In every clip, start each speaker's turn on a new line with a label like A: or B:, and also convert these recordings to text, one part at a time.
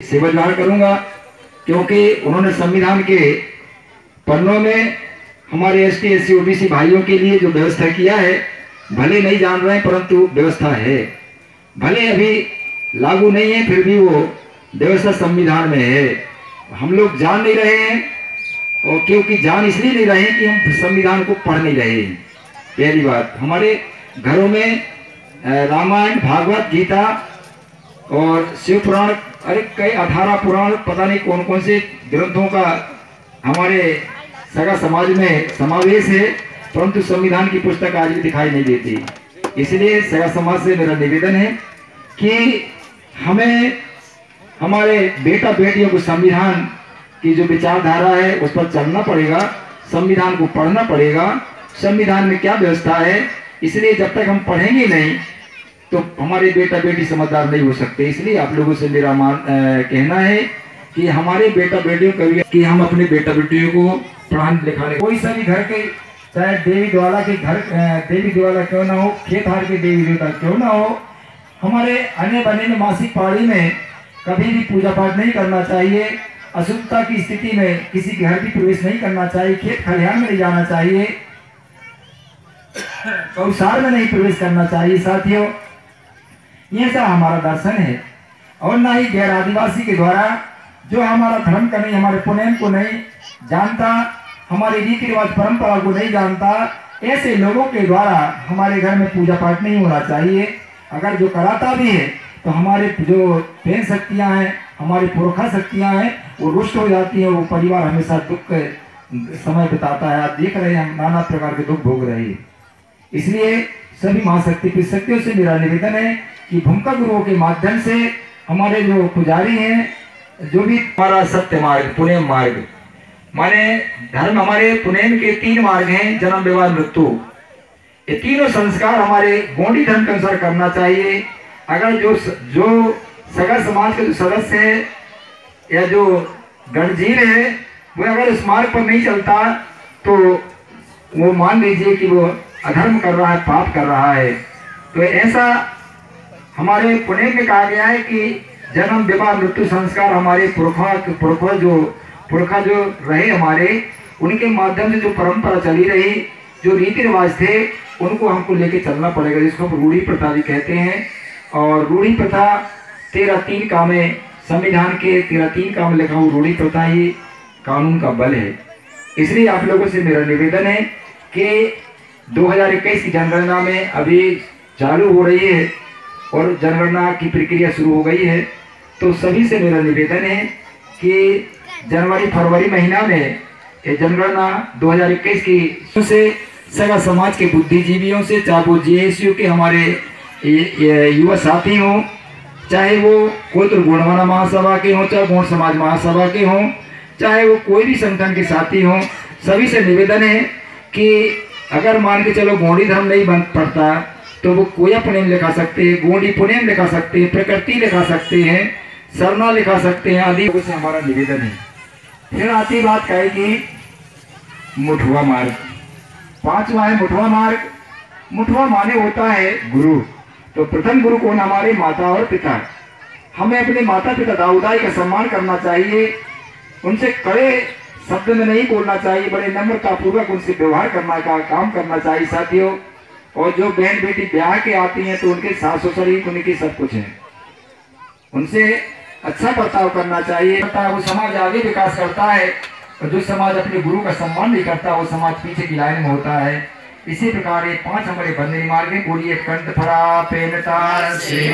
A: सेवादार करूंगा, क्योंकि उन्होंने संविधान के पन्नों में हमारे एसटी एससी ओबीसी भाइयों के लिए जो व्यवस्था किया है, भले नहीं जान रहे हैं परंतु व्यवस्था है, भले अभी लागू नहीं है फिर भी वो व्यवस्था संविधान में है। हम लोग जान नहीं रहे हैं, और क्योंकि जान इसलिए नहीं रहे कि हम संविधान को पढ़ नहीं रहे हैं। पहली बात, हमारे घरों में रामायण, भागवत, गीता और शिव पुराण, अरे कई 18 पुराण, पता नहीं कौन कौन से ग्रंथों का हमारे सगा समाज में समावेश है, परंतु संविधान की पुस्तक आज भी दिखाई नहीं देती। इसलिए सगा समाज से मेरा निवेदन है कि हमें हमारे बेटा बेटियों को संविधान की जो विचारधारा है उस पर चलना पड़ेगा, संविधान को पढ़ना पड़ेगा, संविधान में क्या व्यवस्था है। इसलिए जब तक हम पढ़ेंगे नहीं तो हमारे बेटा बेटी समझदार नहीं हो सकते। इसलिए आप लोगों से मेरा कहना है कि हमारे बेटा बेटियों को कि हम अपने बेटा बेटियों को पढ़ाने लिखाने, कोई सा भी घर के, चाहे देवी द्वाला के घर, देवी द्वाला क्यों ना हो, खेत हार के देवी देवता क्यों ना हो, हमारे अन्य बने में मासिक पाड़ी में कभी भी पूजा पाठ नहीं करना चाहिए। अशुद्धता की स्थिति में किसी के घर भी प्रवेश नहीं करना चाहिए, खेत खलिहान में नहीं जाना चाहिए, गौशाला में नहीं प्रवेश करना चाहिए। साथियों, ये सब हमारा दर्शन है, और ना ही गैर आदिवासी के द्वारा जो हमारा धर्म का नहीं, हमारे पुण्य को नहीं जानता, हमारे रीति रिवाज परंपरा को नहीं जानता, ऐसे लोगों के द्वारा हमारे घर में पूजा पाठ नहीं होना चाहिए। अगर जो कराता भी है तो हमारे जो पेन शक्तियां हैं, हमारी पुरखा शक्तियां हैं, वो रुष्ट हो जाती है, वो परिवार हमेशा दुख समय बिताता है। आप देख रहे हैं हम नाना प्रकार के दुख भोग रहे हैं। इसलिए सभी महाशक्ति की शक्तियों से मेरा निवेदन है कि भूमिका गुरुओं के माध्यम से हमारे जो पुजारी हैं, जो भी हमारा सत्य मार्ग, पुण्य मार्ग, माने धर्म, हमारे पुण्य के 3 मार्ग हैं, जन्म, विवाह, मृत्यु। ये तीनों संस्कार हमारे गौंडी धर्म के अनुसार करना चाहिए। अगर जो सगा समाज के जो सदस्य है या जो गणजीर है, वो अगर इस मार्ग पर नहीं चलता तो वो मान लीजिए कि वो अधर्म कर रहा है, पाप कर रहा है। तो ऐसा हमारे पुण्य में कहा गया है कि जन्म, विवाह, मृत्यु संस्कार हमारे पुरखा जो रहे हमारे, उनके माध्यम से जो परंपरा चली रही, जो रीति रिवाज थे, उनको हमको लेके चलना पड़ेगा, जिसको रूढ़ी प्रथा भी कहते हैं। और रूढ़ी प्रथा 13(3) का में, संविधान के 13(3) का में लिखा हुआ रूढ़ी प्रथा ही कानून का बल है। इसलिए आप लोगों से मेरा निवेदन है कि 2021 की जनगणना में अभी चालू हो रही है और जनगणना की प्रक्रिया शुरू हो गई है, तो सभी से मेरा निवेदन है कि जनवरी फरवरी महीना में ये जनगणना 2021 की से सगा समाज के बुद्धिजीवियों से, चाहे वो जेएसयू के हमारे युवा साथी हों, चाहे वो कोत्र गुणवाना महासभा के हों, चाहे गौड़ समाज महासभा के हों, चाहे वो कोई भी संगठन के साथी हों, सभी से निवेदन है कि अगर मान के चलो गौड़ी धर्म नहीं बन पड़ता तो वो कोया पुण्य लिखा सकते हैं, गौड़ी पुण्य लिखा सकते हैं, प्रकृति लिखा सकते हैं, सरना लिखा सकते हैं आदि से हमारा निवेदन है। फिर आती बात कहे कि मुठवा मार्ग, 5वां है मुठवा मार्ग। मुठवा माने होता है गुरु। तो प्रथम गुरु कौन? हमारे माता और पिता। हमें अपने माता पिता दाऊदाई का सम्मान करना चाहिए, उनसे कड़े शब्द में नहीं बोलना चाहिए, बड़े नम्रता पूर्वक उनसे व्यवहार करना का काम करना चाहिए साथियों। और जो बहन बेटी ब्याह के आती हैं तो उनके सास ससुर ही उनकी सब कुछ है, उनसे अच्छा बर्ताव करना चाहिए। वो समाज आगे विकास करता है, और जो समाज अपने गुरु का सम्मान नहीं करता वो समाज पीछे की लाइन में होता है। इसी प्रकार ये 5 हमारे बंदनी मार्ग है। बोलिए कंठ फरा पेनतार चलिए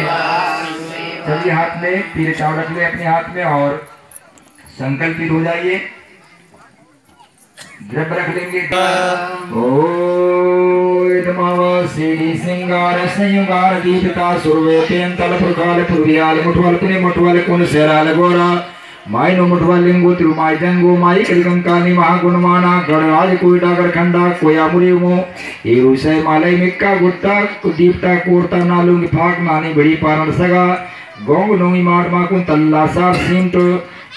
A: हाथ में पीले चावल रख ले अपने हाथ में और संकल्पित हो जाइए। जब रख लेंगे सीढ़ी सिंगार संयुगार दीपिका सुरवे पेंतल पुरकाल पुरवियाल मुठवाल पुने मुठवाल कुन सेराल गोरा माई नो मुठवाल लिंगो तिरुमाई जंगो माई कलिकंकानी महागुणमाना गणराज कोई डागर खंडा कोया मुरिमो एरुसय मालय मिक्का गुट्टा दीपता कोरता नालुंगी फाक नानी बड़ी पारण सगा गोंग नोंगी मार माकुन तल्ला सार सींट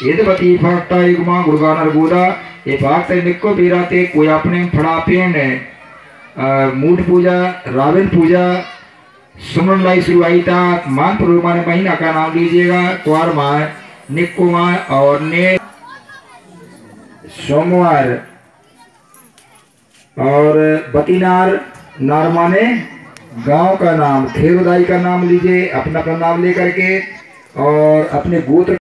A: यदवती फाकटा युगमा गुड़गानर गोदा ये फाकते निक्को बीराते कोई अपने फड़ा पेंड मूठ पूजा रावण पूजा सुमन लाई शुरू आई था मान पूर्व माने महीना का नाम लीजिएगा। कुआर माह निकुआ और ने सोमवार और बतीनार। नार माने गांव का नाम, खेरदाई का नाम लीजिए, अपना अपना नाम लेकर के और अपने गोत्र